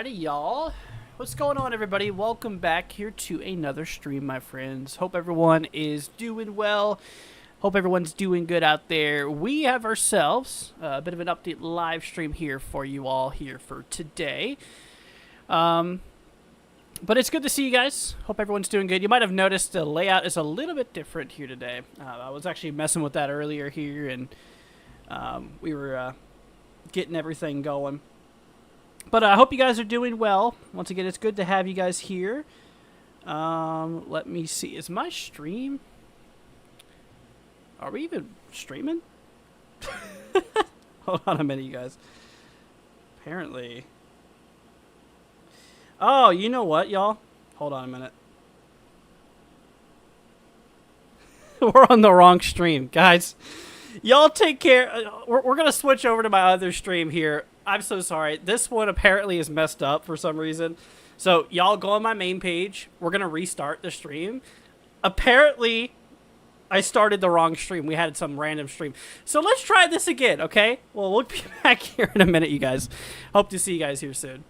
Alrighty, y'all. What's going on, everybody? Welcome back here to another stream, my friends. Hope everyone is doing well. Hope everyone's doing good out there. We have ourselves a bit of an update live stream here for you all here for today. But it's good to see you guys. Hope everyone's doing good. You might have noticed the layout is a little bit different here today. I was actually messing with that earlier here, and we were getting everything going. But I hope you guys are doing well. Once again, it's good to have you guys here. Let me see. Is my stream... Are we even streaming? Hold on a minute, you guys. Apparently. Oh, you know what, y'all? Hold on a minute. We're on the wrong stream, guys. Y'all take care. We're going to switch over to my other stream here. I'm so sorry. This one apparently is messed up for some reason. So y'all go on my main page. We're going to restart the stream. Apparently, I started the wrong stream. We had some random stream. So let's try this again, okay? Well, we'll be back here in a minute, you guys. Hope to see you guys here soon.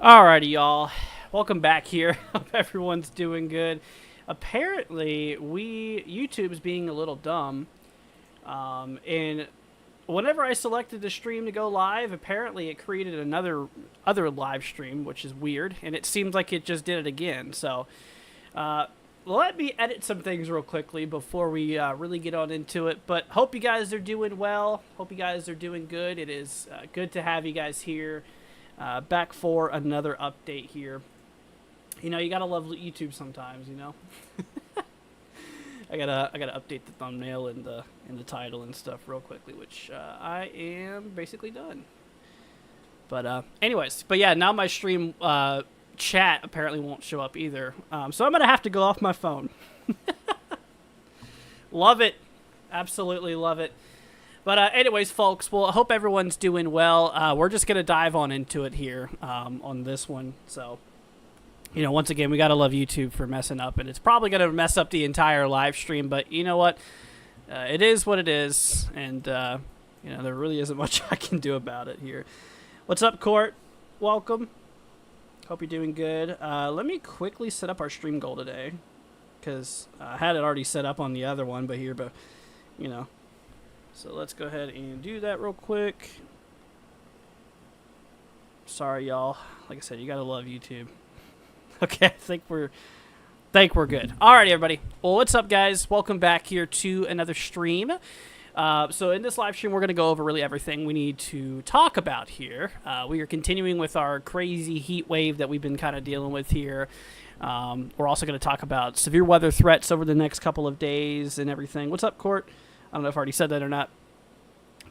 Alrighty, y'all. Welcome back here. Hope everyone's doing good. Apparently, YouTube's being a little dumb. And whenever I selected the stream to go live, apparently it created other live stream, which is weird. And it seems like it just did it again. So, let me edit some things real quickly before we really get on into it. But hope you guys are doing well. Hope you guys are doing good. It is good to have you guys here. Back for another update here. You know, you gotta love YouTube sometimes, you know. I gotta update the thumbnail and the title and stuff real quickly, which I am basically done. But anyways, yeah, now my stream chat apparently won't show up either. So I'm gonna have to go off my phone. Love it, absolutely love it. But anyways, folks, well, I hope everyone's doing well. We're just going to dive on into it here on this one. So, you know, once again, we got to love YouTube for messing up. And it's probably going to mess up the entire live stream. But you know what? It is what it is. And, you know, there really isn't much I can do about it here. What's up, Court? Welcome. Hope you're doing good. Let me quickly set up our stream goal today. Because I had it already set up on the other one. But, you know. So let's go ahead and do that real quick. Sorry, y'all. Like I said, you gotta love YouTube. Okay, I think we're good. Alrighty, everybody. Well, what's up, guys? Welcome back here to another stream. So in this live stream, we're going to go over really everything we need to talk about here. We are continuing with our crazy heat wave that we've been kind of dealing with here. We're also going to talk about severe weather threats over the next couple of days and everything. What's up, Court? I don't know if I already said that or not.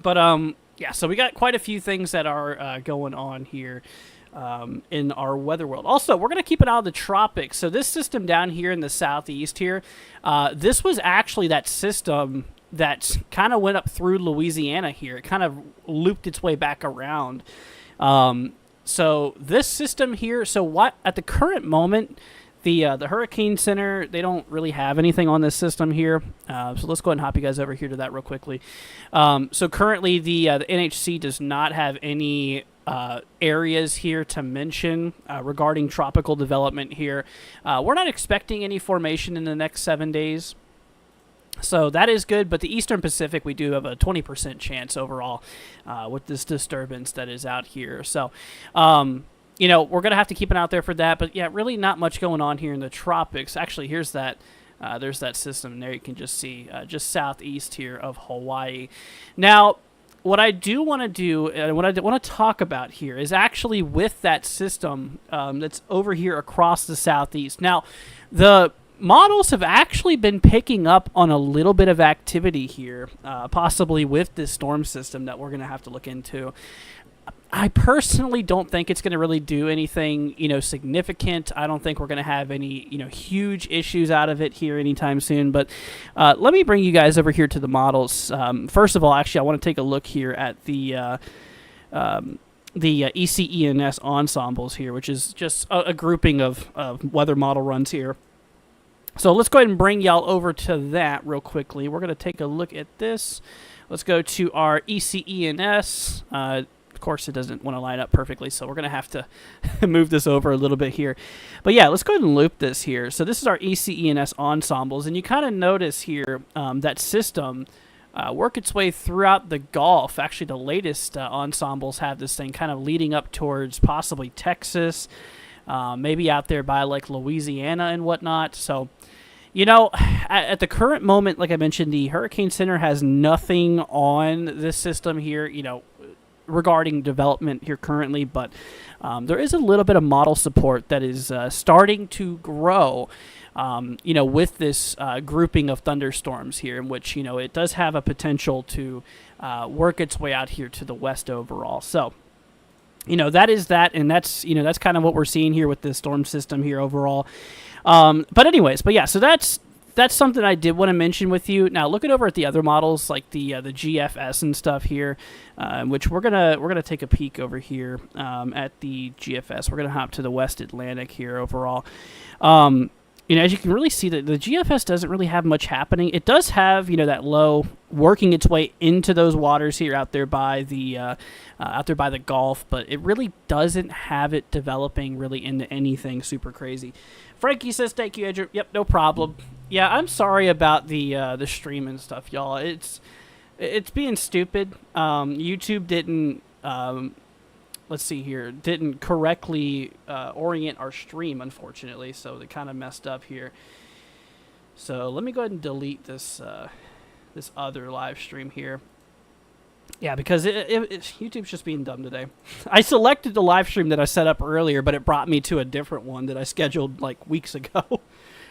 But, yeah, so we got quite a few things that are going on here in our weather world. Also, we're going to keep an eye on the tropics. So this system down here in the southeast here, this was actually that system that kind of went up through Louisiana here. It kind of looped its way back around. So this system here, so what at the current moment, the Hurricane Center, they don't really have anything on this system here. So let's go ahead and hop you guys over here to that real quickly. So currently the NHC does not have any areas here to mention regarding tropical development here. We're not expecting any formation in the next 7 days. So that is good, but the Eastern Pacific, we do have a 20% chance overall with this disturbance that is out here. So, you know, we're going to have to keep an eye out there for that. But, yeah, really not much going on here in the tropics. Actually, here's that. There's that system, and there you can just see just southeast here of Hawaii. Now, what I do want to do, and what I want to talk about here is actually with that system that's over here across the southeast. Now, the models have actually been picking up on a little bit of activity here, possibly with this storm system that we're going to have to look into. I personally don't think it's going to really do anything, you know, significant. I don't think we're going to have any, you know, huge issues out of it here anytime soon. But let me bring you guys over here to the models. First of all, actually, I want to take a look here at the ECENS ensembles here, which is just a grouping of weather model runs here. So let's go ahead and bring y'all over to that real quickly. We're going to take a look at this. Let's go to our ECENS. Of course, it doesn't want to line up perfectly, so we're going to have to move this over a little bit here. But yeah, let's go ahead and loop this here. So this is our ECENS ensembles, and you kind of notice here that system work its way throughout the Gulf. Actually, the latest ensembles have this thing kind of leading up towards possibly Texas, maybe out there by like Louisiana and whatnot. So, you know, at the current moment, like I mentioned, the Hurricane Center has nothing on this system here, you know, regarding development here currently, but there is a little bit of model support that is starting to grow, you know, with this grouping of thunderstorms here, in which, you know, it does have a potential to work its way out here to the west overall. So, you know, that is that, and that's, you know, that's kind of what we're seeing here with the storm system here overall. But anyways, but yeah, so that's something I did want to mention with you. Now, looking over at the other models, like the GFS and stuff here, which we're gonna take a peek over here at the GFS. We're gonna hop to the West Atlantic here overall. You know, as you can really see, that the GFS doesn't really have much happening. It does have, you know, that low working its way into those waters here out there by the Gulf, but it really doesn't have it developing really into anything super crazy. Frankie says, "Thank you, Andrew." Yep, no problem. Yeah, I'm sorry about the stream and stuff, y'all. It's being stupid. YouTube didn't let's see here, didn't correctly orient our stream, unfortunately, so they kind of messed up here. So let me go ahead and delete this this other live stream here. Yeah, because YouTube's just being dumb today. I selected the live stream that I set up earlier, but it brought me to a different one that I scheduled like weeks ago,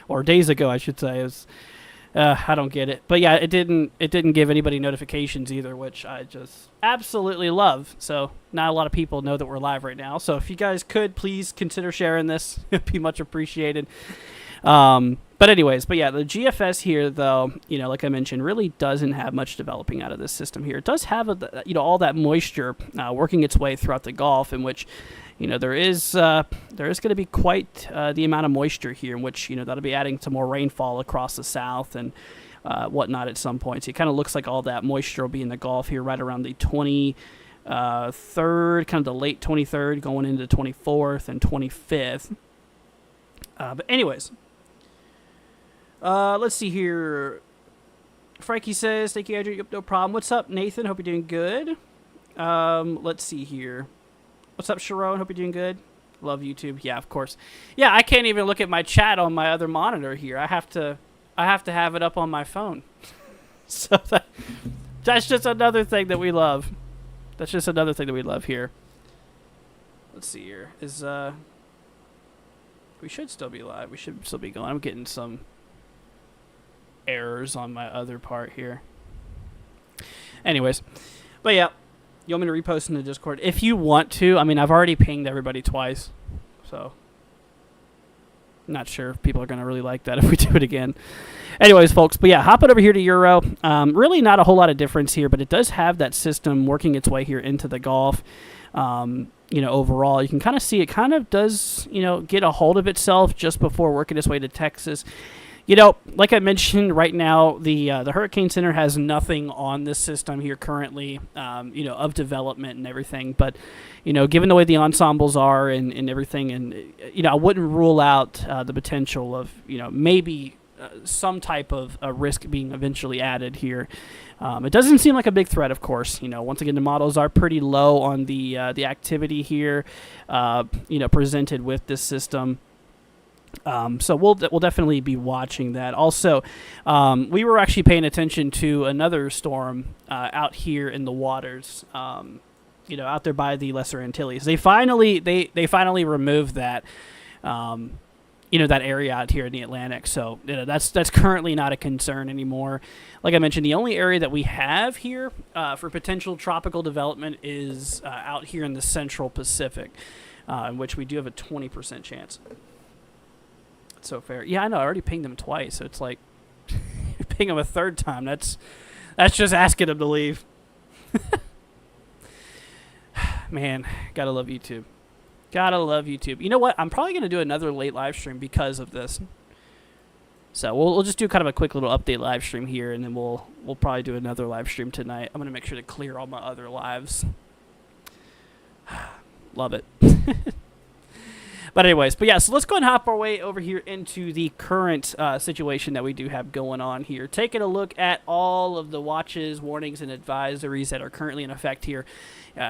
or days ago, I should say. It was, I don't get it. But yeah, it didn't give anybody notifications either, which I just absolutely love. So not a lot of people know that we're live right now. So if you guys could, please consider sharing this. It'd be much appreciated. But anyways, but yeah, the GFS here, though, you know, like I mentioned, really doesn't have much developing out of this system here. It does have, you know, all that moisture working its way throughout the Gulf, in which, you know, there is going to be quite the amount of moisture here, in which, you know, that'll be adding to more rainfall across the south and whatnot at some point. So it kind of looks like all that moisture will be in the Gulf here right around the 23rd, kind of the late 23rd, going into the 24th and 25th. But anyways, let's see here. Frankie says, "Thank you, Andrew." Yep, no problem. What's up, Nathan? Hope you're doing good. Let's see here. What's up, Sharon? Hope you're doing good. Love YouTube. Yeah, of course. Yeah, I can't even look at my chat on my other monitor here. I have to have it up on my phone. So that's just another thing that we love. That's just another thing that we love here. Let's see here. We should still be live. We should still be going. I'm getting some errors on my other part here. Anyways, but yeah, you want me to repost in the Discord? If you want to. I mean, I've already pinged everybody twice, so I'm not sure if people are going to really like that if we do it again. Anyways, folks, but yeah, hop it over here to Euro. Really not a whole lot of difference here, but it does have that system working its way here into the Gulf. Overall, you can kind of see it kind of does, get a hold of itself just before working its way to Texas. Like I mentioned, right now, the Hurricane Center has nothing on this system here currently, of development and everything. But, given the way the ensembles are and everything, and, I wouldn't rule out the potential of, maybe some type of risk being eventually added here. It doesn't seem like a big threat, of course. Once again, the models are pretty low on the activity here, presented with this system. So we'll definitely be watching that. Also, we were actually paying attention to another storm out here in the waters, out there by the Lesser Antilles. They finally removed that. That area out here in the Atlantic. So that's currently not a concern anymore. Like I mentioned, the only area that we have here for potential tropical development is out here in the Central Pacific, in which we do have a 20% chance. It's so fair. Yeah, I know. I already pinged them twice, so it's like ping them a third time. That's just asking them to leave. Man, gotta love YouTube. Gotta love YouTube. You know what? I'm probably going to do another late live stream because of this. So we'll just do kind of a quick little update live stream here, and then we'll probably do another live stream tonight. I'm going to make sure to clear all my other lives. Love it. But anyways, so let's go and hop our way over here into the current situation that we do have going on here. Taking a look at all of the watches, warnings, and advisories that are currently in effect here.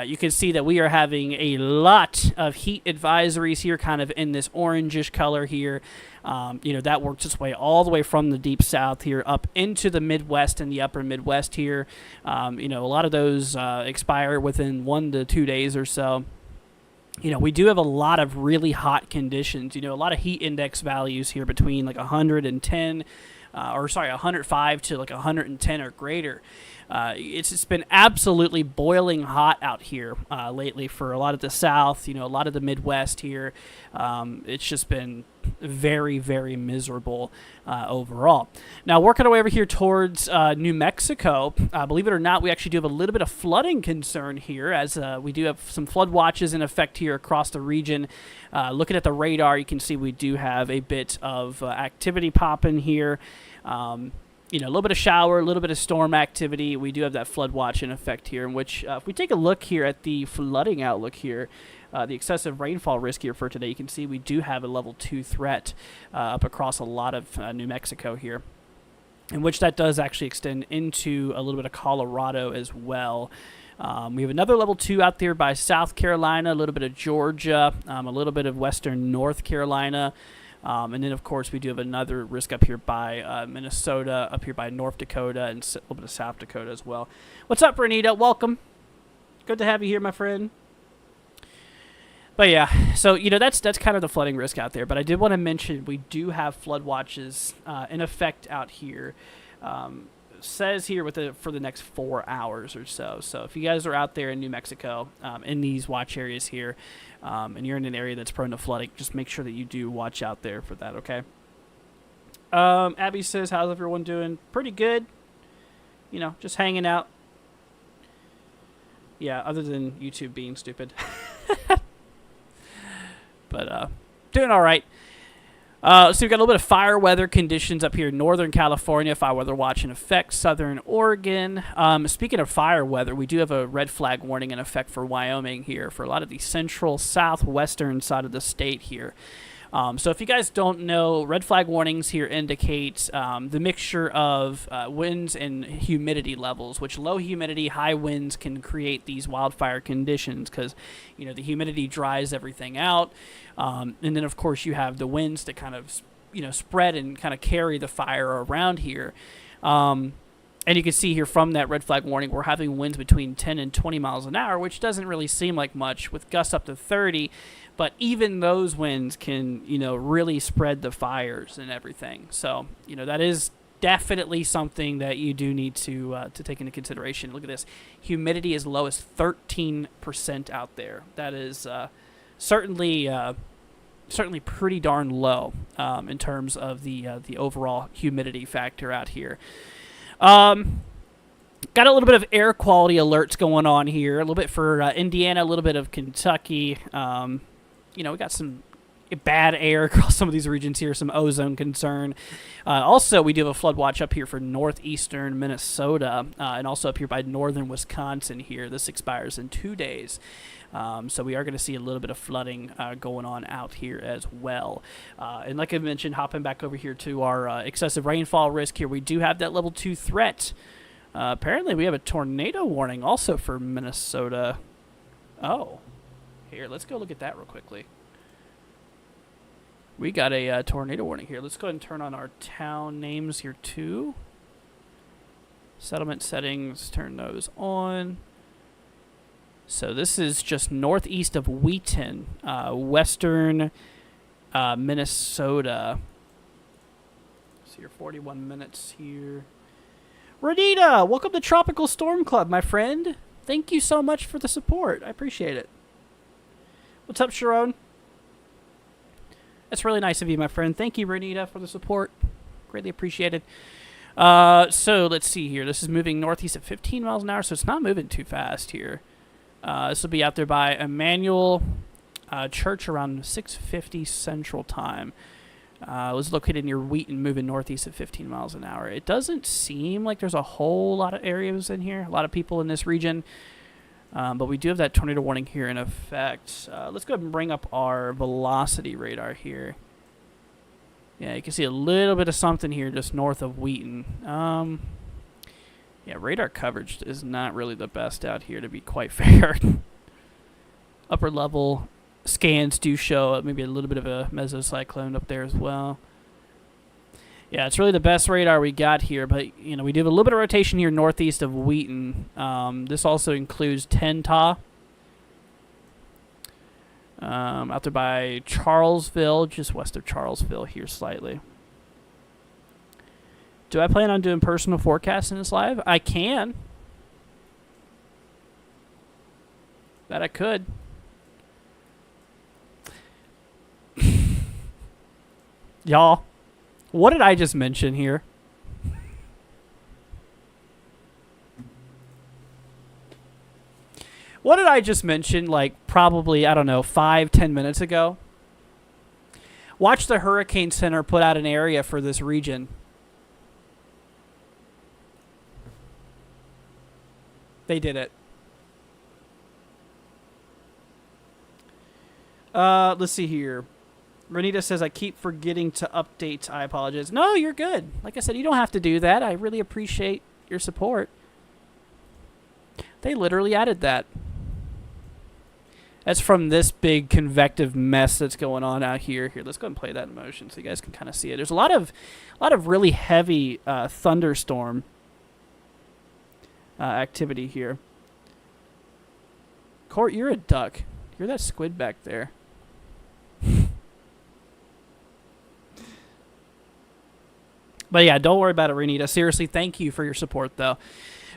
You can see that we are having a lot of heat advisories here, kind of in this orangish color here. That works its way all the way from the deep south here up into the Midwest and the upper Midwest here. A lot of those expire within 1 to 2 days or so. We do have a lot of really hot conditions, a lot of heat index values here between like 105 to like 110 or greater. It's been absolutely boiling hot out here lately for a lot of the South, a lot of the Midwest here. It's just been very, very miserable overall. Now, working our way over here towards New Mexico, believe it or not, we actually do have a little bit of flooding concern here, as we do have some flood watches in effect here across the region. Looking at the radar, you can see we do have a bit of activity popping here. A little bit of shower, a little bit of storm activity. We do have that flood watch in effect here, in which if we take a look here at the flooding outlook here, the excessive rainfall risk here for today, you can see we do have a level 2 threat up across a lot of New Mexico here, in which that does actually extend into a little bit of Colorado as well. We have another level 2 out there by South Carolina, a little bit of Georgia, a little bit of western North Carolina. And then, of course, we do have another risk up here by Minnesota, up here by North Dakota, and a little bit of South Dakota as well. What's up, Renita? Welcome. Good to have you here, my friend. But yeah, so, that's kind of the flooding risk out there. But I did want to mention we do have flood watches in effect out here. Says here for the next 4 hours or so. So if you guys are out there in New Mexico, in these watch areas here, and you're in an area that's prone to flooding, just make sure that you do watch out there for that, okay? Abby says, how's everyone doing? Pretty good. Just hanging out. Yeah, other than YouTube being stupid. But doing all right. So we've got a little bit of fire weather conditions up here in Northern California, fire weather watch in effect, Southern Oregon. Speaking of fire weather, we do have a red flag warning in effect for Wyoming here, for a lot of the central, southwestern side of the state here. So if you guys don't know, red flag warnings here indicate the mixture of winds and humidity levels, which low humidity, high winds can create these wildfire conditions because, the humidity dries everything out. And then, of course, you have the winds that kind of, spread and kind of carry the fire around here. And you can see here from that red flag warning, we're having winds between 10 and 20 miles an hour, which doesn't really seem like much, with gusts up to 30. But even those winds can, really spread the fires and everything. So, that is definitely something that you do need to take into consideration. Look at this. Humidity as low as 13% out there. That is certainly pretty darn low in terms of the overall humidity factor out here. Got a little bit of air quality alerts going on here. A little bit for Indiana, a little bit of Kentucky. We got some bad air across some of these regions here, some ozone concern. Also, we do have a flood watch up here for northeastern Minnesota and also up here by northern Wisconsin here. This expires in 2 days. So we are going to see a little bit of flooding going on out here as well. And like I mentioned, hopping back over here to our excessive rainfall risk here, we do have that level 2 threat. Apparently, we have a tornado warning also for Minnesota. Oh, here, let's go look at that real quickly. We got a tornado warning here. Let's go ahead and turn on our town names here too. Settlement settings, turn those on. So this is just northeast of Wheaton, western Minnesota. So you're 41 minutes here. Renita, welcome to Tropical Storm Club, my friend. Thank you so much for the support. I appreciate it. What's up, Sharon? That's really nice of you, my friend. Thank you, Renita, for the support. Greatly appreciated. So let's see here. This is moving northeast at 15 miles an hour, so it's not moving too fast here. This will be out there by Emmanuel Church around 6:50 Central Time. It was located near Wheaton, moving northeast at 15 miles an hour. It doesn't seem like there's a whole lot of areas in here, a lot of people in this region. But we do have that tornado warning here in effect. Let's go ahead and bring up our velocity radar here. Yeah, you can see a little bit of something here just north of Wheaton. Yeah, radar coverage is not really the best out here, to be quite fair. Upper level scans do show maybe a little bit of a mesocyclone up there as well. Yeah, it's really the best radar we got here, but we do have a little bit of rotation here northeast of Wheaton. This also includes Tentagh, out there by Charlesville, just west of Charlesville here slightly. Do I plan on doing personal forecasts in this live? I can. That I could. Y'all, what did I just mention here? What did I just mention, like, probably, I don't know, 5-10 minutes ago? Watch the Hurricane Center put out an area for this region. They did it. Let's see here. Renita says, I keep forgetting to update. I apologize. No, you're good. Like I said, you don't have to do that. I really appreciate your support. They literally added that. That's from this big convective mess that's going on out here. Here, let's go and play that in motion so you guys can kind of see it. There's a lot of really heavy thunderstorm activity here. Court, you're a duck. You're that squid back there. But yeah, don't worry about it, Renita. Seriously, thank you for your support, though.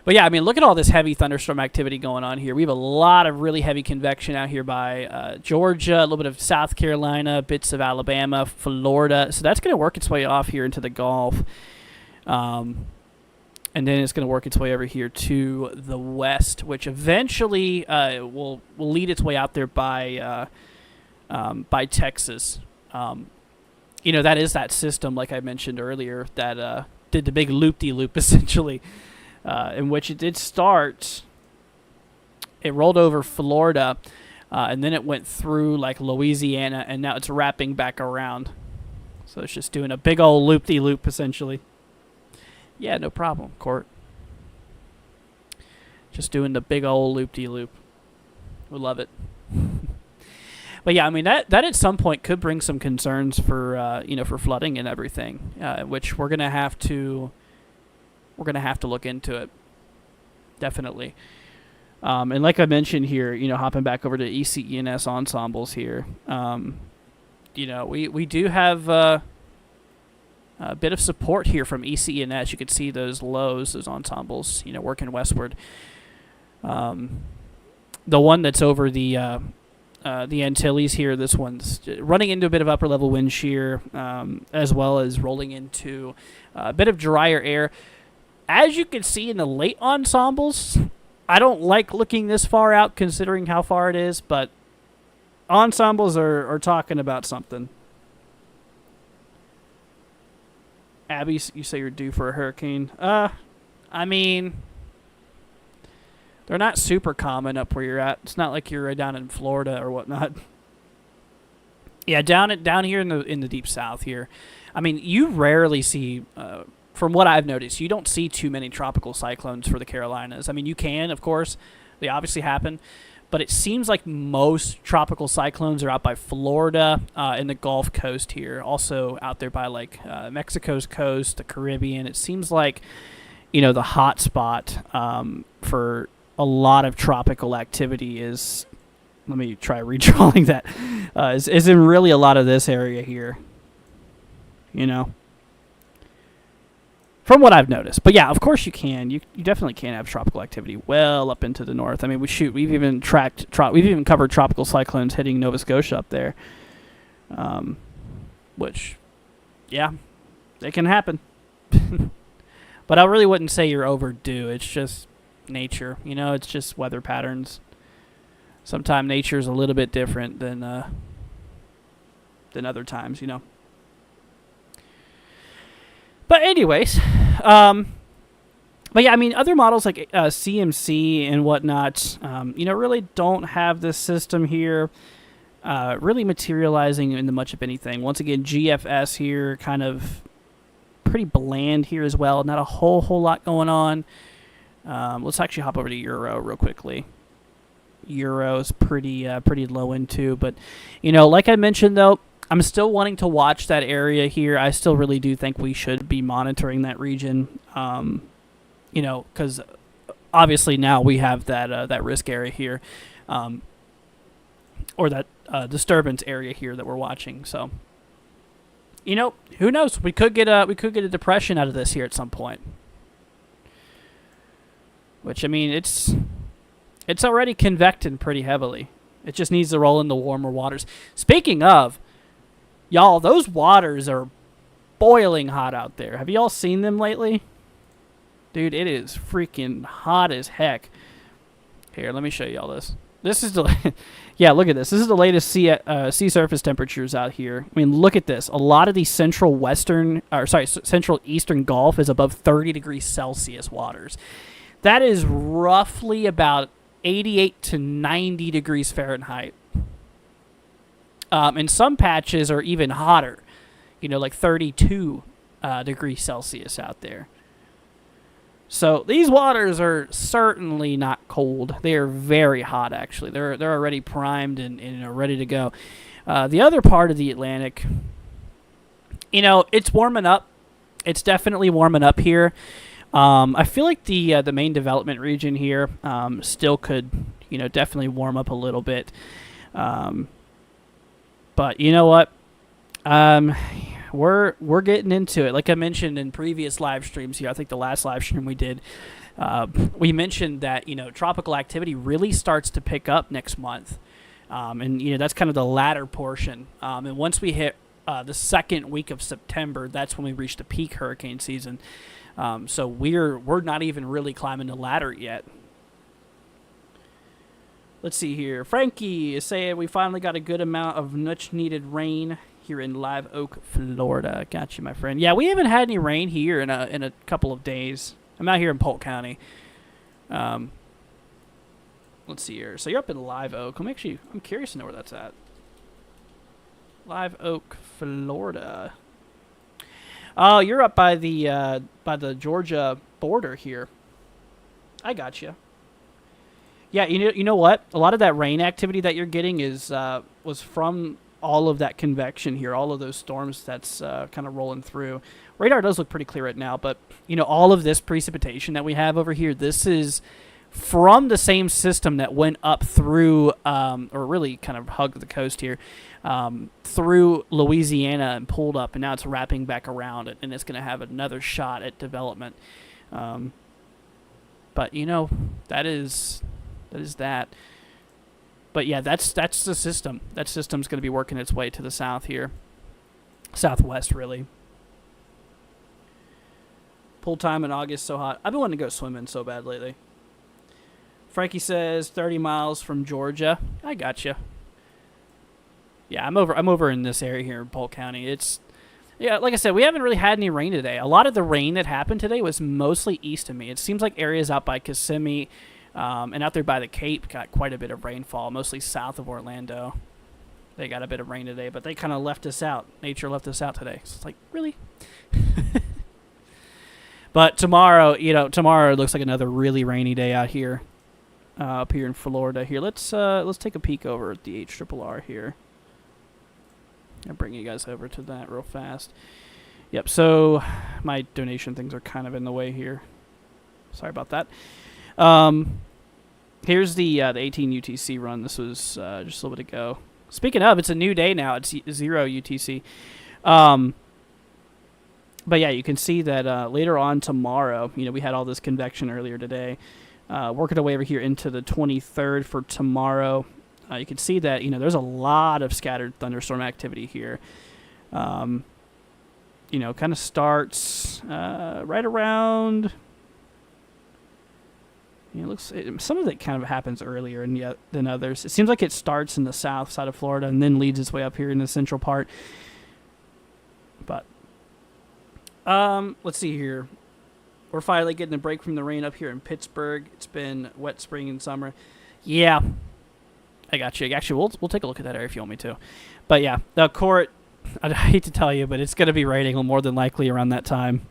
But yeah, I mean, look at all this heavy thunderstorm activity going on here. We have a lot of really heavy convection out here by Georgia, a little bit of South Carolina, bits of Alabama, Florida. So that's going to work its way off here into the Gulf. And then it's going to work its way over here to the west, which eventually will lead its way out there by Texas. That is that system, like I mentioned earlier, that did the big loop-de-loop, essentially, in which it did start. It rolled over Florida, and then it went through, like, Louisiana, and now it's wrapping back around. So it's just doing a big old loop-de-loop, essentially. Yeah, no problem, Court. Just doing the big old loop-de-loop. We love it. But yeah, I mean that at some point could bring some concerns for for flooding and everything, which we're gonna have to gonna have to look into it. Definitely. And like I mentioned here, hopping back over to ECENS ensembles here, we do have a bit of support here from ECENS. You can see those lows, those ensembles, working westward. The one that's over the Antilles here, this one's running into a bit of upper level wind shear, as well as rolling into a bit of drier air. As you can see in the late ensembles, I don't like looking this far out considering how far it is, but ensembles are talking about something. Abby, you say you're due for a hurricane. I mean, they're not super common up where you're at. It's not like you're down in Florida or whatnot. Yeah, down here in the deep south here. I mean, you rarely see, from what I've noticed, you don't see too many tropical cyclones for the Carolinas. I mean, you can, of course. They obviously happen. But it seems like most tropical cyclones are out by Florida and the Gulf Coast here. Also out there by, like, Mexico's coast, the Caribbean. It seems like, the hot spot for a lot of tropical activity is, let me try redrawing that, is in really a lot of this area here, from what I've noticed. But yeah, of course you can. You definitely can have tropical activity well up into the north. I mean, we've even covered tropical cyclones hitting Nova Scotia up there, which, yeah, it can happen. But I really wouldn't say you're overdue. It's just nature, it's just weather patterns. Sometimes nature's a little bit different than other times, But anyways, but yeah, I mean, other models like CMC and whatnot, really don't have this system here really materializing into much of anything. Once again, GFS here, kind of pretty bland here as well. Not a whole lot going on. Let's actually hop over to Euro real quickly. Euro's pretty low into, but like I mentioned though, I'm still wanting to watch that area here. I still really do think we should be monitoring that region, because obviously now we have that risk area here, or that disturbance area here that we're watching. So, who knows? We could get a depression out of this here at some point. Which, I mean, it's already convecting pretty heavily. It just needs to roll in the warmer waters. Speaking of, y'all, those waters are boiling hot out there. Have y'all seen them lately? Dude, it is freaking hot as heck. Here, let me show y'all this. This is the, yeah, look at this. This is the latest sea surface temperatures out here. I mean, look at this. A lot of the central eastern Gulf is above 30 degrees Celsius waters. That is roughly about 88 to 90 degrees Fahrenheit. And some patches are even hotter, like 32 degrees Celsius out there. So these waters are certainly not cold. They are very hot, actually. They're already primed and ready to go. The other part of the Atlantic, it's warming up. It's definitely warming up here. I feel like the main development region here still could, definitely warm up a little bit. But you know what? We're getting into it. Like I mentioned in previous live streams here, I think the last live stream we did, we mentioned that, tropical activity really starts to pick up next month. And, that's kind of the latter portion. And once we hit the second week of September, that's when we reach the peak hurricane season. So we're not even really climbing the ladder yet. Let's see here. Frankie is saying we finally got a good amount of much-needed rain here in Live Oak, Florida. Got you, my friend. Yeah, we haven't had any rain here in a couple of days. I'm out here in Polk County. Let's see here. So you're up in Live Oak. I'm curious to know where that's at. Live Oak, Florida. Oh, you're up by the Georgia border here. I got you. Yeah, you know what? A lot of that rain activity that you're getting was from all of that convection here, all of those storms that's kind of rolling through. Radar does look pretty clear right now, but all of this precipitation that we have over here, this is from the same system that went up through, or really kind of hugged the coast here, through Louisiana and pulled up, and now it's wrapping back around it, and it's going to have another shot at development. But that is that. But yeah, that's the system. That system's going to be working its way to the south here, southwest really. Pool time in August so hot. I've been wanting to go swimming so bad lately. Frankie says 30 miles from Georgia. I gotcha. Yeah, I'm over in this area here in Polk County. Like I said, we haven't really had any rain today. A lot of the rain that happened today was mostly east of me. It seems like areas out by Kissimmee and out there by the Cape got quite a bit of rainfall, mostly south of Orlando. They got a bit of rain today, but they kind of left us out. Nature left us out today. So it's like, really? But tomorrow looks like another really rainy day out here, up here in Florida. Here, let's take a peek over at the HRRR here. I'll bring you guys over to that real fast. Yep. So my donation things are kind of in the way here. Sorry about that. Here's the 18 UTC run. This was just a little bit ago. Speaking of, it's a new day now. It's 0 UTC. But yeah, you can see that later on tomorrow, we had all this convection earlier today. Working our way over here into the 23rd for tomorrow. You can see that, there's a lot of scattered thunderstorm activity here. Kind of starts right around... some of it kind of happens earlier than others. It seems like it starts in the south side of Florida and then leads its way up here in the central part. But let's see here. We're finally getting a break from the rain up here in Pittsburgh. It's been wet spring and summer. Yeah, I got you. Actually, we'll take a look at that area if you want me to. But yeah, the court, I hate to tell you, but it's going to be raining more than likely around that time.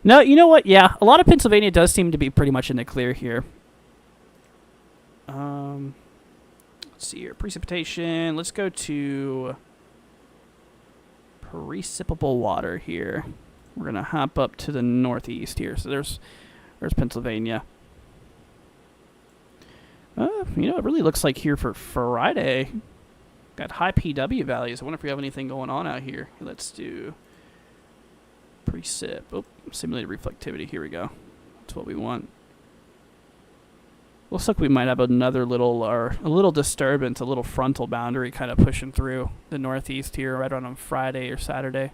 No, you know what? Yeah, a lot of Pennsylvania does seem to be pretty much in the clear here. Let's see here. Precipitation. Let's go to precipitable water here. We're going to hop up to the northeast here. So there's Pennsylvania. It really looks like here for Friday. Got high PW values. I wonder if we have anything going on out here. Let's do precip. Oh, simulated reflectivity. Here we go. That's what we want. Looks like we might have another a little disturbance, a little frontal boundary kind of pushing through the northeast here right around on Friday or Saturday.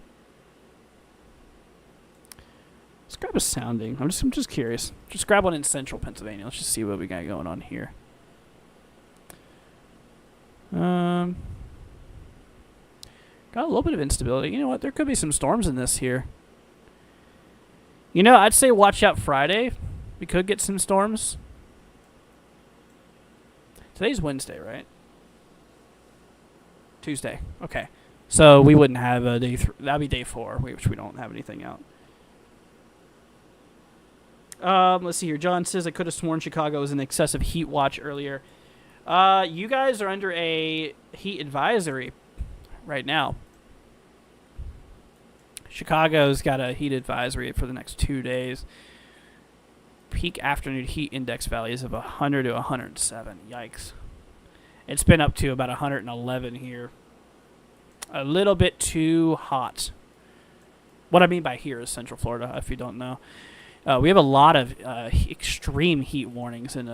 Let's grab a sounding. I'm just curious. Just grab one in central Pennsylvania. Let's just see what we got going on here. Got a little bit of instability. You know what? There could be some storms in this here. I'd say watch out Friday. We could get some storms. Today's Wednesday, right? Tuesday. Okay. So we wouldn't have a day... that'd be day 4, which we don't have anything out. Let's see here. John says, I could have sworn Chicago was in excessive heat watch earlier. You guys are under a heat advisory right now. Chicago's got a heat advisory for the next 2 days. Peak afternoon heat index values of 100 to 107. Yikes. It's been up to about 111 here. A little bit too hot. What I mean by here is Central Florida, if you don't know. We have a lot of extreme heat warnings in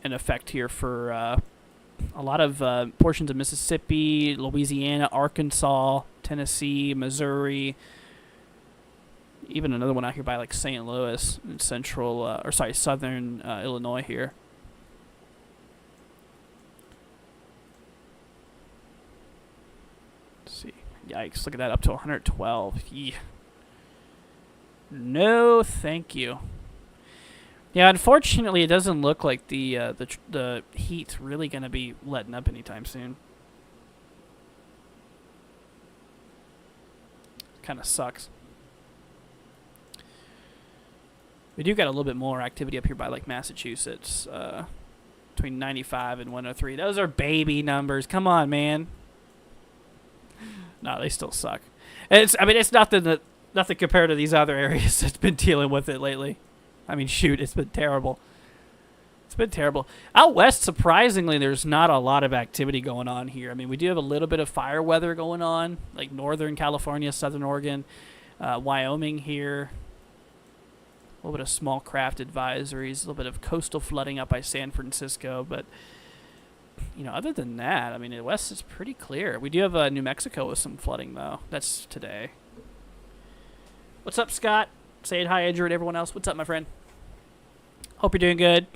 effect here for a lot of portions of Mississippi, Louisiana, Arkansas, Tennessee, Missouri. Even another one out here by like St. Louis in southern Illinois here. Let's see. Yikes, look at that, up to 112. Yeah. No, thank you. Yeah, unfortunately, it doesn't look like the heat's really going to be letting up anytime soon. Kind of sucks. We do got a little bit more activity up here by like Massachusetts, between 95 and 103. Those are baby numbers. Come on, man. No, they still suck. It's nothing compared to these other areas that's been dealing with it lately. I mean, shoot, it's been terrible. It's been terrible. Out west, surprisingly, there's not a lot of activity going on here. I mean, we do have a little bit of fire weather going on, like Northern California, Southern Oregon, Wyoming here. A little bit of small craft advisories, a little bit of coastal flooding up by San Francisco. But, other than that, I mean, the west is pretty clear. We do have New Mexico with some flooding, though. That's today. What's up, Scott? Say hi, Andrew, and everyone else. What's up, my friend? Hope you're doing good.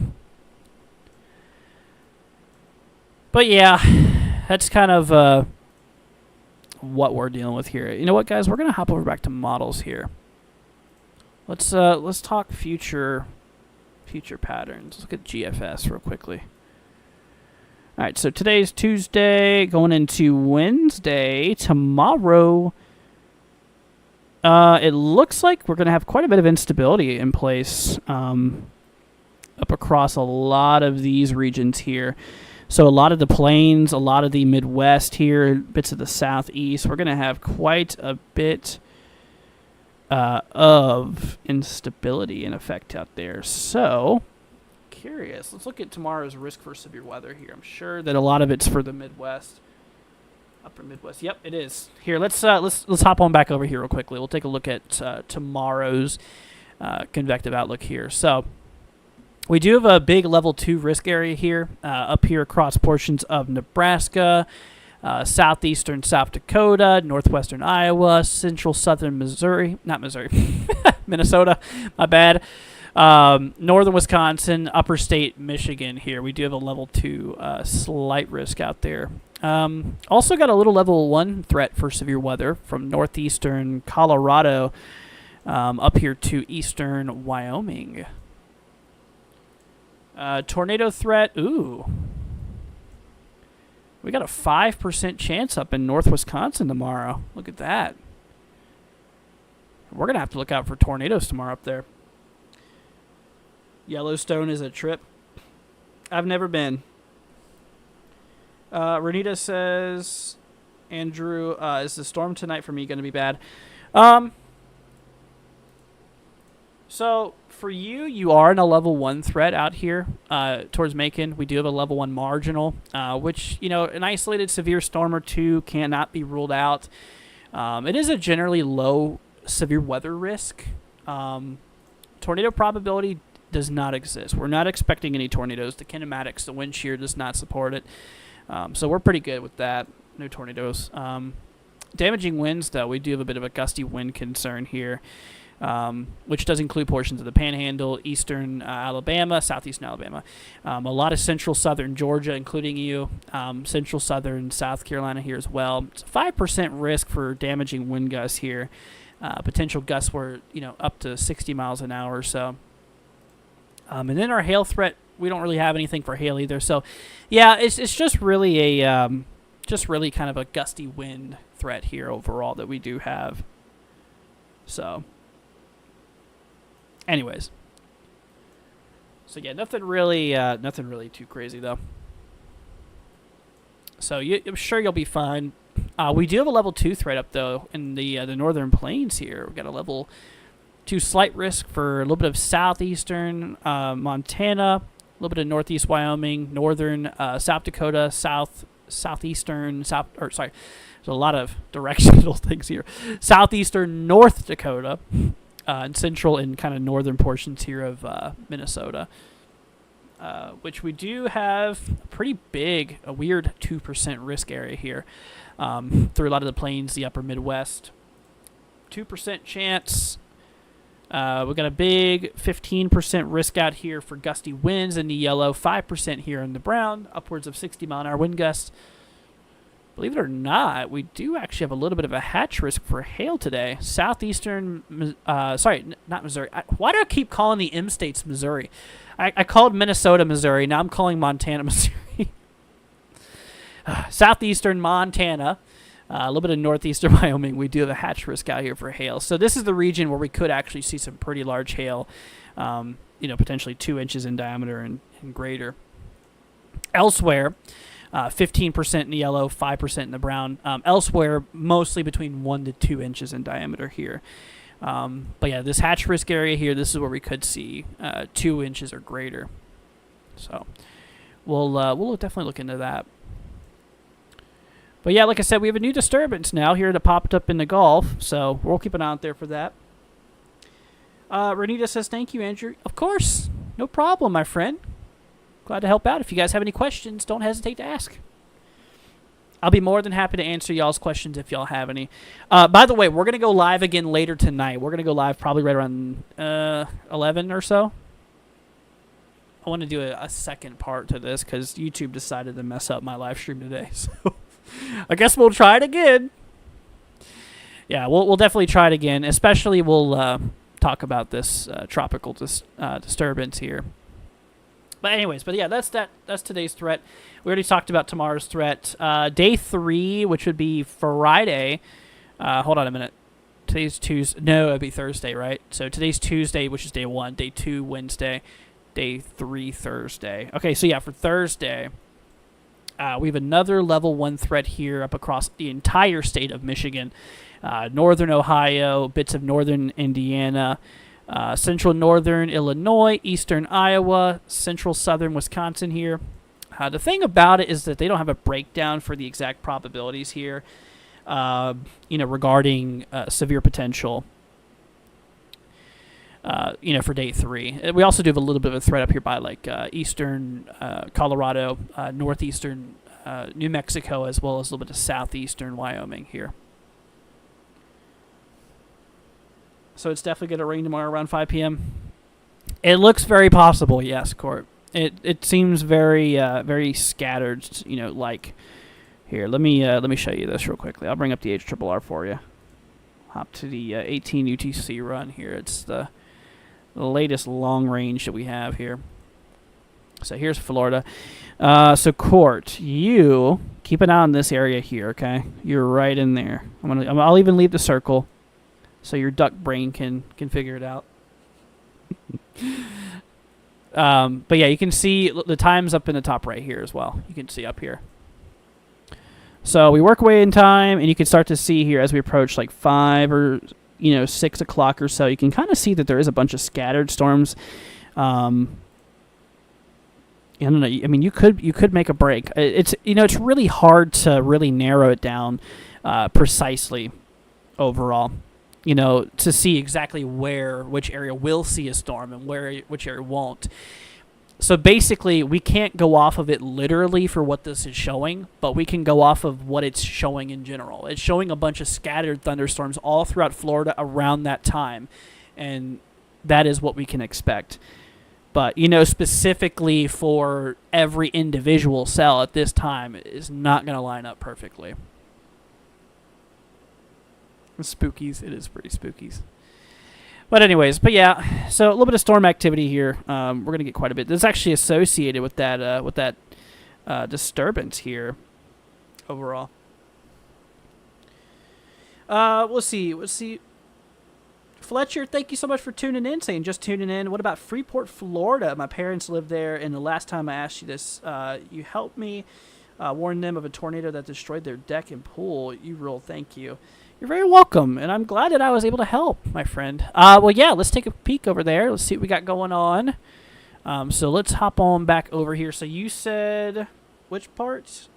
But, yeah, that's kind of what we're dealing with here. You know what, guys? We're going to hop over back to models here. Let's talk future patterns. Let's look at GFS real quickly. All right, so today's Tuesday, going into Wednesday. Tomorrow, it looks like we're going to have quite a bit of instability in place up across a lot of these regions here. So a lot of the plains, a lot of the Midwest here, bits of the Southeast. We're going to have quite a bit of instability in effect out there. So, curious. Let's look at tomorrow's risk for severe weather here. I'm sure that a lot of it's for the Midwest, upper Midwest. Yep, it is. Here, let's hop on back over here real quickly. We'll take a look at tomorrow's convective outlook here. So, we do have a big level 2 risk area here, up here across portions of Nebraska, southeastern South Dakota, northwestern Iowa, central southern Minnesota, my bad, northern Wisconsin, upper state Michigan here. We do have a level 2 slight risk out there. Also got a little level 1 threat for severe weather from northeastern Colorado up here to eastern Wyoming. Tornado threat, ooh. We got a 5% chance up in north Wisconsin tomorrow. Look at that. We're going to have to look out for tornadoes tomorrow up there. Yellowstone is a trip. I've never been. Renita says, Andrew, is the storm tonight for me going to be bad? So, for you are in a level 1 threat out here towards Macon. We do have a level 1 marginal, which, an isolated severe storm or two cannot be ruled out. It is a generally low severe weather risk. Tornado probability does not exist. We're not expecting any tornadoes. The kinematics, the wind shear does not support it. So we're pretty good with that. No tornadoes. Damaging winds, though, we do have a bit of a gusty wind concern here. Which does include portions of the Panhandle, eastern Alabama, southeastern Alabama, a lot of central southern Georgia, including you, central southern South Carolina here as well. It's a 5% risk for damaging wind gusts here. Potential gusts were, up to 60 miles an hour or so. And then our hail threat, we don't really have anything for hail either. So, yeah, it's just really kind of a gusty wind threat here overall that we do have. So, anyways, so yeah, nothing really too crazy though. So I'm sure you'll be fine. We do have a level 2 threat up though in the northern plains here. We got a level 2 slight risk for a little bit of southeastern Montana, a little bit of northeast Wyoming, northern South Dakota, southeastern there's a lot of directional things here. Southeastern North Dakota. And central and kind of northern portions here of Minnesota, which we do have a pretty big, a weird 2% risk area here through a lot of the plains, the upper Midwest. 2% chance. We got a big 15% risk out here for gusty winds in the yellow, 5% here in the brown, upwards of 60-mile-an-hour wind gusts. Believe it or not, we do actually have a little bit of a hatch risk for hail today. Southeastern, not Missouri. Why do I keep calling the M states Missouri? I called Minnesota Missouri. Now I'm calling Montana Missouri. Southeastern Montana, a little bit of northeastern Wyoming. We do have a hatch risk out here for hail. So this is the region where we could actually see some pretty large hail, potentially 2 inches in diameter and greater. Elsewhere, 15% in the yellow, 5% in the brown. Elsewhere, mostly between 1 to 2 inches in diameter here. But yeah, this hatch risk area here, this is where we could see 2 inches or greater. So we'll definitely look into that. But yeah, like I said, we have a new disturbance now here that popped up in the Gulf, so we'll keep an eye out there for that. Renita says, thank you, Andrew. Of course. No problem, my friend. Glad to help out. If you guys have any questions, don't hesitate to ask. I'll be more than happy to answer y'all's questions if y'all have any. By the way, we're going to go live again later tonight. We're going to go live probably right around 11 or so. I want to do a second part to this because YouTube decided to mess up my live stream today. So I guess we'll try it again. Yeah, we'll definitely try it again. Especially we'll talk about this tropical disturbance here. But anyways, yeah, that's today's threat. We already talked about tomorrow's threat. Day 3, which would be Friday. Hold on a minute. Today's Tuesday. No, it would be Thursday, right? So today's Tuesday, which is day 1. Day 2, Wednesday. Day 3, Thursday. Okay, so yeah, for Thursday, we have another level 1 threat here up across the entire state of Michigan. Northern Ohio, bits of northern Indiana, central northern Illinois, eastern Iowa, central southern Wisconsin here. The thing about it is that they don't have a breakdown for the exact probabilities here, regarding severe potential, for day 3. We also do have a little bit of a threat up here by like eastern Colorado, northeastern New Mexico, as well as a little bit of southeastern Wyoming here. So it's definitely going to rain tomorrow around 5 p.m. It looks very possible, yes, Court. It seems very very scattered, like here. Let me show you this real quickly. I'll bring up the HRRR for you. Hop to the 18 UTC run here. It's the latest long range that we have here. So here's Florida. So Court, you keep an eye on this area here, okay? You're right in there. I'll even leave the circle, so your duck brain can figure it out. But yeah, you can see the time's up in the top right here as well. You can see up here. So we work away in time, and you can start to see here as we approach like 5 or 6 o'clock or so. You can kind of see that there is a bunch of scattered storms. I don't know. I mean, you could make a break. It's it's really hard to really narrow it down precisely overall. To see exactly which area will see a storm and which area won't. So basically, we can't go off of it literally for what this is showing, but we can go off of what it's showing in general. It's showing a bunch of scattered thunderstorms all throughout Florida around that time, and that is what we can expect. But, specifically for every individual cell at this time is not going to line up perfectly. Spookies. It is pretty spookies. But anyways, yeah, so a little bit of storm activity here. We're going to get quite a bit. This is actually associated with that disturbance here overall. Let's see. Fletcher, thank you so much for tuning in, saying just tuning in. What about Freeport, Florida? My parents live there, and the last time I asked you this, you helped me warn them of a tornado that destroyed their deck and pool. You rule, thank you. You're very welcome, and I'm glad that I was able to help, my friend. Well, yeah, let's take a peek over there. Let's see what we got going on. So let's hop on back over here. So you said which parts?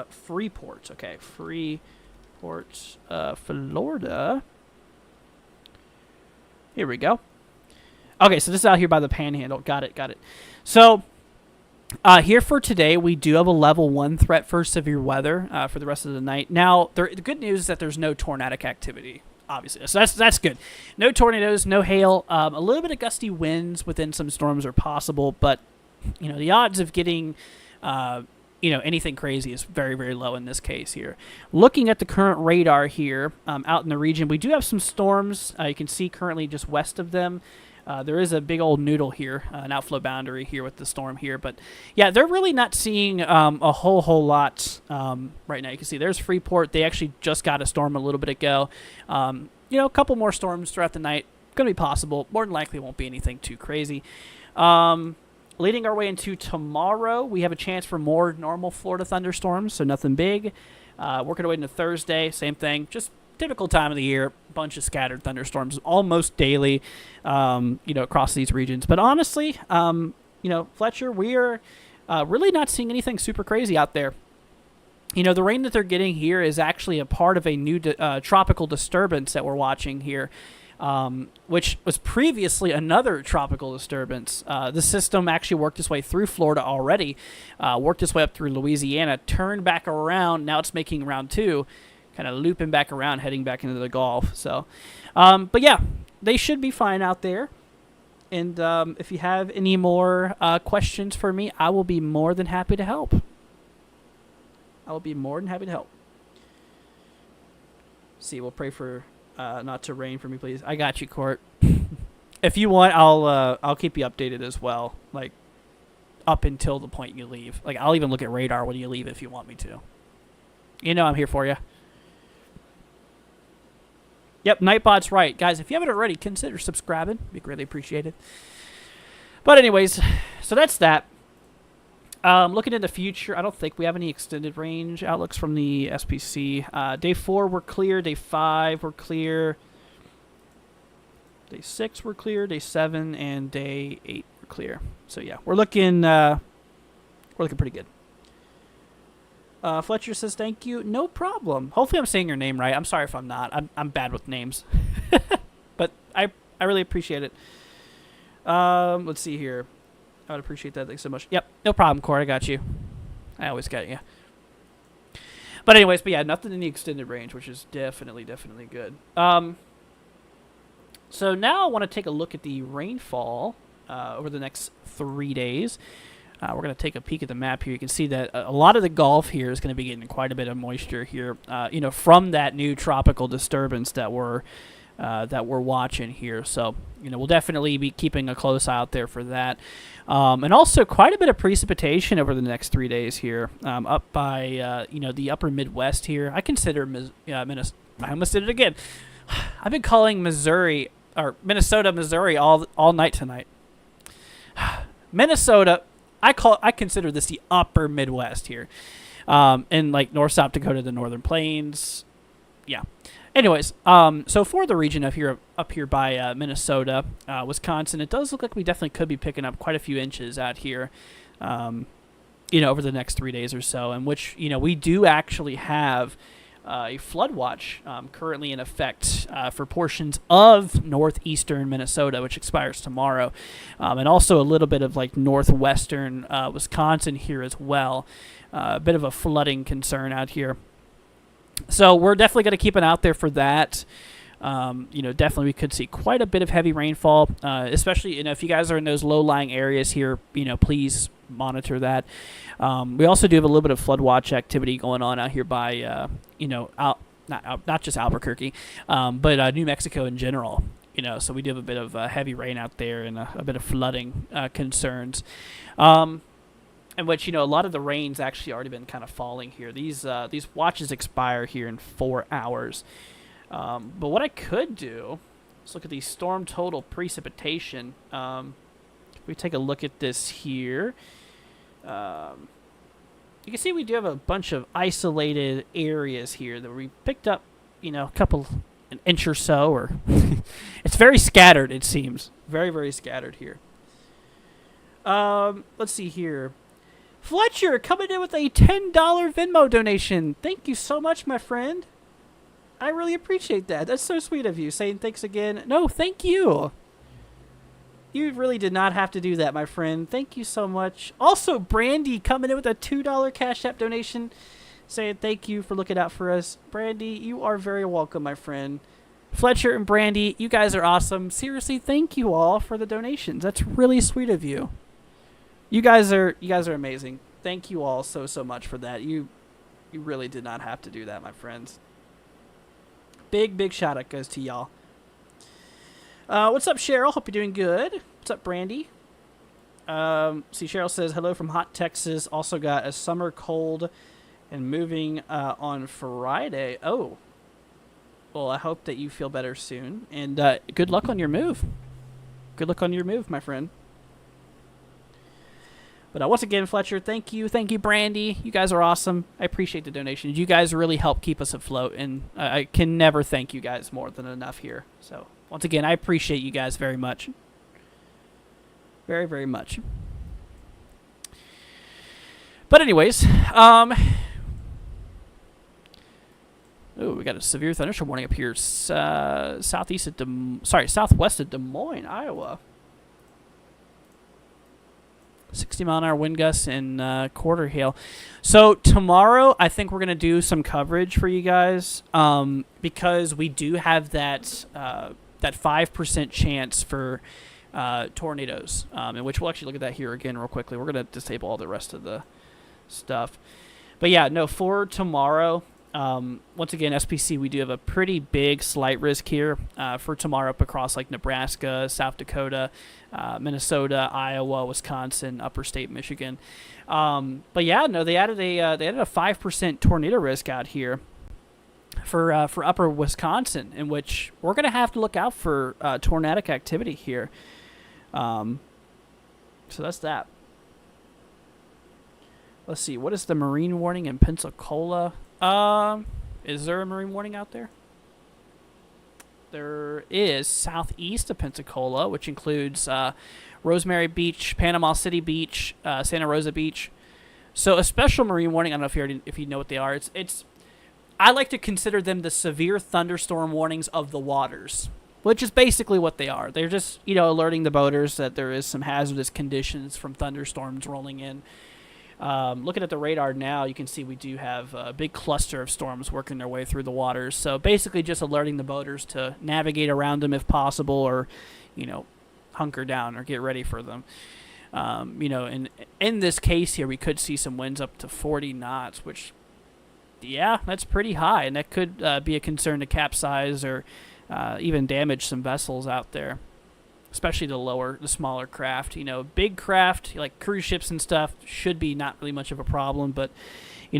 Freeport. Okay, Freeport, Florida. Here we go. Okay, so this is out here by the Panhandle. Got it. So here for today, we do have a level 1 threat for severe weather for the rest of the night. Now, the good news is that there's no tornadic activity, obviously. So that's good. No tornadoes, no hail. A little bit of gusty winds within some storms are possible, but the odds of getting anything crazy is very, very low in this case here. Looking at the current radar here out in the region, we do have some storms. You can see currently just west of them. There is a big old noodle here, an outflow boundary here with the storm here. But, yeah, they're really not seeing a whole lot right now. You can see there's Freeport. They actually just got a storm a little bit ago. A couple more storms throughout the night. Going to be possible. More than likely won't be anything too crazy. Leading our way into tomorrow, we have a chance for more normal Florida thunderstorms, so nothing big. Working our way into Thursday, same thing, just typical time of the year, bunch of scattered thunderstorms almost daily, across these regions. But honestly, Fletcher, we are really not seeing anything super crazy out there. The rain that they're getting here is actually a part of a new tropical disturbance that we're watching here, which was previously another tropical disturbance. The system actually worked its way through Florida already, worked its way up through Louisiana, turned back around. Now it's making round two, kind of looping back around, heading back into the Gulf. So, but yeah, they should be fine out there. And if you have any more questions for me, I will be more than happy to help. See, we'll pray for not to rain for me, please. I got you, Court. If you want, I'll keep you updated as well, like up until the point you leave. Like I'll even look at radar when you leave if you want me to. I'm here for you. Yep, Nightbot's right, guys. If you haven't already, consider subscribing. It'd be greatly appreciated. But anyways, so that's that. Looking in the future, I don't think we have any extended range outlooks from the SPC. Day 4, we're clear. Day 5, we're clear. Day 6, we're clear. Day 7 and day 8, we're clear. So yeah, we're looking pretty good. Fletcher says thank you. No problem. Hopefully I'm saying your name right. I'm sorry if I'm not. I'm bad with names, but I really appreciate it. Let's see here. I would appreciate that. Thanks so much. Yep, no problem, Court. I got you. I always got you. But anyways, yeah, nothing in the extended range, which is definitely good. So now I want to take a look at the rainfall over the next 3 days. We're going to take a peek at the map here. You can see that a lot of the Gulf here is going to be getting quite a bit of moisture here, from that new tropical disturbance that we're watching here. So, we'll definitely be keeping a close eye out there for that. And also quite a bit of precipitation over the next 3 days here, up by, the upper Midwest here. I consider Minnesota. I almost did it again. I've been calling Minnesota, Missouri all night tonight. Minnesota, I consider this the upper Midwest here. And like North South Dakota, the Northern Plains. Yeah. Anyways, so for the region up here by Minnesota, Wisconsin, it does look like we definitely could be picking up quite a few inches out here, over the next 3 days or so, in which, we do actually have a flood watch currently in effect for portions of northeastern Minnesota, which expires tomorrow, and also a little bit of like northwestern Wisconsin here as well. A bit of a flooding concern out here. So we're definitely going to keep an eye out there for that. Definitely we could see quite a bit of heavy rainfall, especially, if you guys are in those low-lying areas here, please monitor that. We also do have a little bit of flood watch activity going on out here by, not just Albuquerque, but New Mexico in general. So we do have a bit of heavy rain out there and a bit of flooding concerns. In which, a lot of the rain's actually already been kind of falling here. These watches expire here in 4 hours. But what I could do is look at the storm total precipitation. If we take a look at this here, you can see we do have a bunch of isolated areas here that we picked up, an inch or so, or it's very scattered, it seems. Very, very scattered here. Let's see here. Fletcher coming in with a $10 Venmo donation. Thank you so much, my friend. I really appreciate that. That's so sweet of you, saying thanks again. No, thank you. You really did not have to do that, my friend. Thank you so much. Also, Brandy coming in with a $2 Cashapp donation, saying thank you for looking out for us. Brandy, you are very welcome, my friend. Fletcher and Brandy, you guys are awesome. Seriously, thank you all for the donations. That's really sweet of you. You guys are amazing. Thank you all so much for that. You really did not have to do that, my friends. Big shout out goes to y'all. What's up, Cheryl? Hope you're doing good. What's up, Brandy? See, Cheryl says hello from hot Texas. Also got a summer cold and moving on Friday. Oh, well, I hope that you feel better soon, and good luck on your move. Good luck on your move, my friend. But once again, Fletcher, thank you, Brandy. You guys are awesome. I appreciate the donations. You guys really help keep us afloat, and I can never thank you guys more than enough here. So once again, I appreciate you guys very much, very, very much. But anyways, we got a severe thunderstorm warning up here, southwest of Des Moines, Iowa. 60-mile-an-hour wind gusts and quarter hail. So tomorrow, I think we're gonna do some coverage for you guys, because we do have that 5% chance for tornadoes, in which we'll actually look at that here again real quickly. We're gonna disable all the rest of the stuff, but yeah, no, for tomorrow. Once again, SPC, we do have a pretty big slight risk here for tomorrow up across like Nebraska, South Dakota, Minnesota, Iowa, Wisconsin, upper state Michigan. But yeah, no, they added a 5% tornado risk out here for upper Wisconsin, in which we're gonna have to look out for tornadic activity here. So that's that. Let's see, what is the marine warning in Pensacola? Is there a marine warning out there? There is southeast of Pensacola, which includes Rosemary Beach, Panama City Beach, Santa Rosa Beach. So a special marine warning. I don't know if you know what they are. It's I like to consider them the severe thunderstorm warnings of the waters, which is basically what they are. They're just alerting the boaters that there is some hazardous conditions from thunderstorms rolling in. Looking at the radar now, you can see we do have a big cluster of storms working their way through the waters. So basically just alerting the boaters to navigate around them if possible, or, hunker down or get ready for them. In this case here, we could see some winds up to 40 knots, which, yeah, that's pretty high. And that could be a concern to capsize or even damage some vessels out there. Especially the smaller craft. Big craft like cruise ships and stuff should be not really much of a problem, but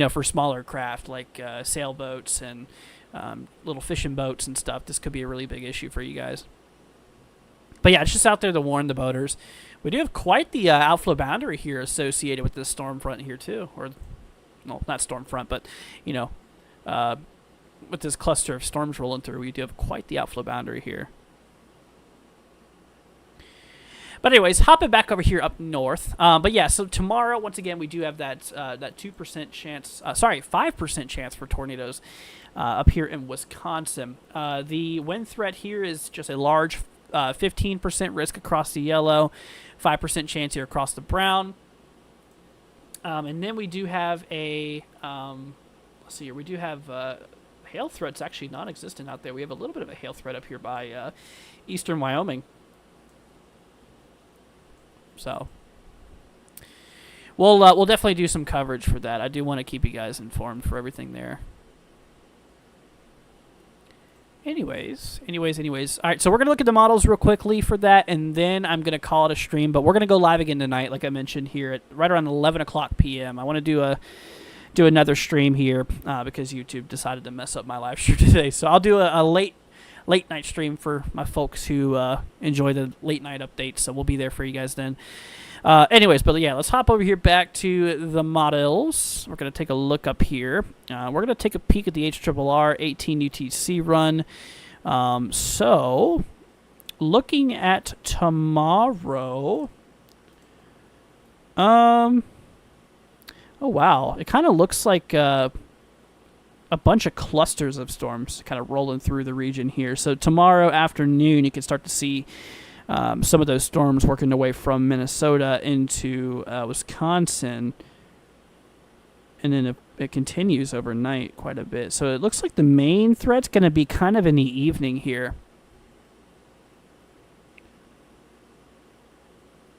for smaller craft like sailboats and little fishing boats and stuff, this could be a really big issue for you guys. But yeah, it's just out there to warn the boaters. We do have quite the outflow boundary here associated with this storm front here too, or no, not storm front, but with this cluster of storms rolling through, we do have quite the outflow boundary here. But anyways, hopping back over here up north. But yeah, so tomorrow, once again, we do have that 2% chance, 5% chance for tornadoes up here in Wisconsin. The wind threat here is just a large 15% risk across the yellow, 5% chance here across the brown. And then we do have a, let's see here, we do have hail threats actually non-existent out there. We have a little bit of a hail threat up here by eastern Wyoming. So we'll definitely do some coverage for that. I do want to keep you guys informed for everything there. Anyways. All right, so we're going to look at the models real quickly for that, and then I'm going to call it a stream. But we're going to go live again tonight, like I mentioned here, at right around 11 o'clock p.m. I want to do another stream here because YouTube decided to mess up my live stream today. So I'll do a late night stream for my folks who enjoy the late night updates, so we'll be there for you guys then. Anyways, but yeah, let's hop over here back to the models. We're going to take a look up here. We're going to take a peek at the HRRR 18 UTC run. So, looking at tomorrow, oh wow, it kind of looks like a bunch of clusters of storms kind of rolling through the region here. So tomorrow afternoon, you can start to see some of those storms working their way from Minnesota into Wisconsin. And then it continues overnight quite a bit. So it looks like the main threat's going to be kind of in the evening here.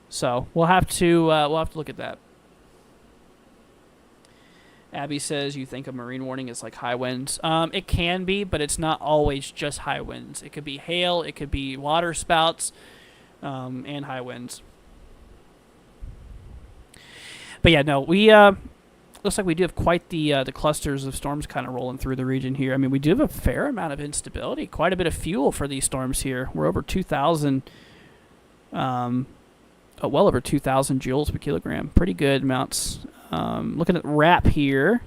So we'll have to look at that. Abby says you think a marine warning is like high winds. It can be, but it's not always just high winds. It could be hail, it could be water spouts, and high winds. But yeah, no, we looks like we do have quite the clusters of storms kind of rolling through the region here. I mean, we do have a fair amount of instability, quite a bit of fuel for these storms here. We're over 2,000 well over 2,000 joules per kilogram. Pretty good amounts. Looking at RAP here.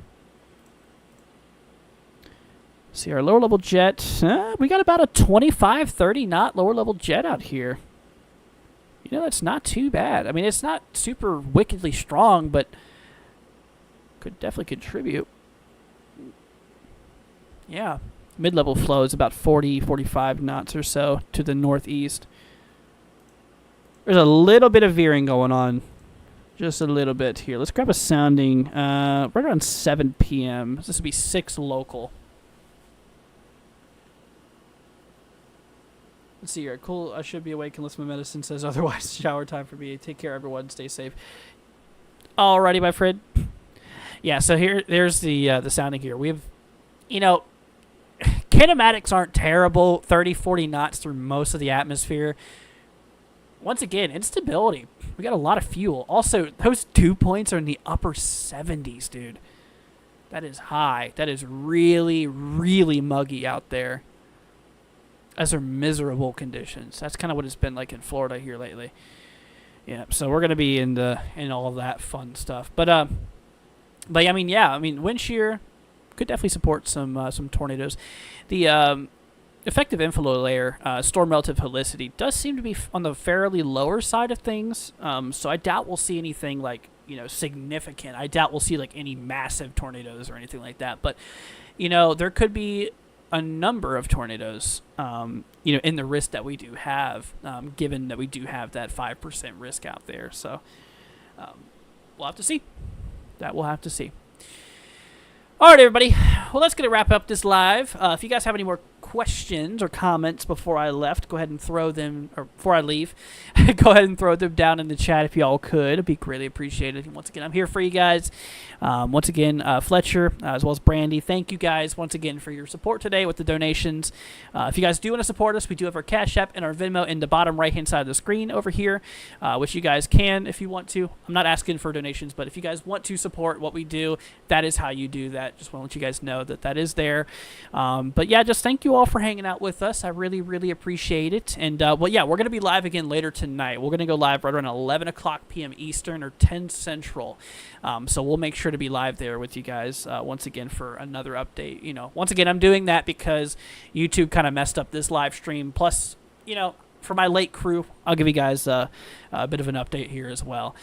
See our lower level jet. We got about a 25, 30 knot lower level jet out here. You know, that's not too bad. I mean, it's not super wickedly strong, but could definitely contribute. Yeah. Mid-level flow is about 40, 45 knots or so to the northeast. There's a little bit of veering going on. Just a little bit here. Let's grab a sounding right around 7 p.m. This would be 6 local. Let's see here. Cool. I should be awake unless my medicine says otherwise. Shower time for me. Take care, everyone. Stay safe. Alrighty, my friend. Yeah, so there's the sounding here. We have, you know, kinematics aren't terrible. 30, 40 knots through most of the atmosphere. Once again, instability. We got a lot of fuel. Also, those dew points are in the upper 70s, dude. That is high. That is really, really muggy out there. Those are miserable conditions. That's kind of what it's been like in Florida here lately. Yeah, so we're gonna be in all of that fun stuff. But I mean, wind shear could definitely support some tornadoes. The effective inflow layer, storm relative helicity, does seem to be on the fairly lower side of things. So I doubt we'll see anything like, you know, significant. I doubt we'll see like any massive tornadoes or anything like that. But, you know, there could be a number of tornadoes, you know, in the risk that we do have, given that we do have that 5% risk out there. So we'll have to see. That we'll have to see. All right, everybody. Well, let's get to wrap up this live. If you guys have any more questions or comments before I left, go ahead and throw them, or before I leave, go ahead and throw them down in the chat if y'all could. It'd be greatly appreciated. And once again, I'm here for you guys. Once again, Fletcher, as well as Brandy, thank you guys once again for your support today with the donations. If you guys do want to support us, we do have our Cash App and our Venmo in the bottom right-hand side of the screen over here, which you guys can if you want to. I'm not asking for donations, but if you guys want to support what we do, that is how you do that. Just want to let you guys know that that is there. But yeah, just thank you all for hanging out with us. I really, really appreciate it. And well, yeah, we're going to be live again later tonight. We're going to go live right around 11 o'clock p.m. Eastern or 10 Central. So we'll make sure to be live there with you guys once again for another update. You know, once again, I'm doing that because YouTube kind of messed up this live stream. Plus, you know, for my late crew, I'll give you guys a bit of an update here as well.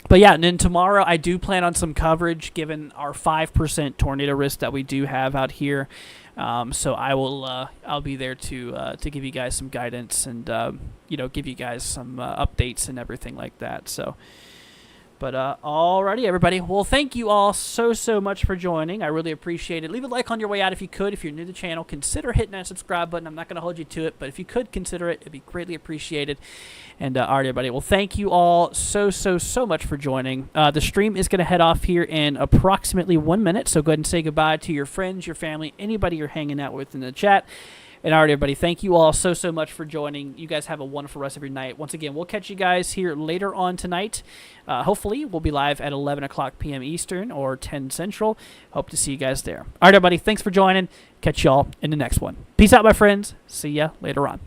But yeah, and then tomorrow I do plan on some coverage given our 5% tornado risk that we do have out here. So I will I'll be there to give you guys some guidance and you know, give you guys some updates and everything like that. So, but alrighty, everybody. Well, thank you all so much for joining. I really appreciate it. Leave a like on your way out if you could. If you're new to the channel, consider hitting that subscribe button. I'm not going to hold you to it, but if you could consider it, it'd be greatly appreciated. And alright, everybody. Well, thank you all so much for joining. The stream is going to head off here in approximately 1 minute. So go ahead and say goodbye to your friends, your family, anybody you're hanging out with in the chat. And all right, everybody, thank you all so much for joining. You guys have a wonderful rest of your night. Once again, we'll catch you guys here later on tonight. Hopefully, we'll be live at 11 o'clock p.m. Eastern or 10 Central. Hope to see you guys there. All right, everybody, thanks for joining. Catch y'all in the next one. Peace out, my friends. See ya later on.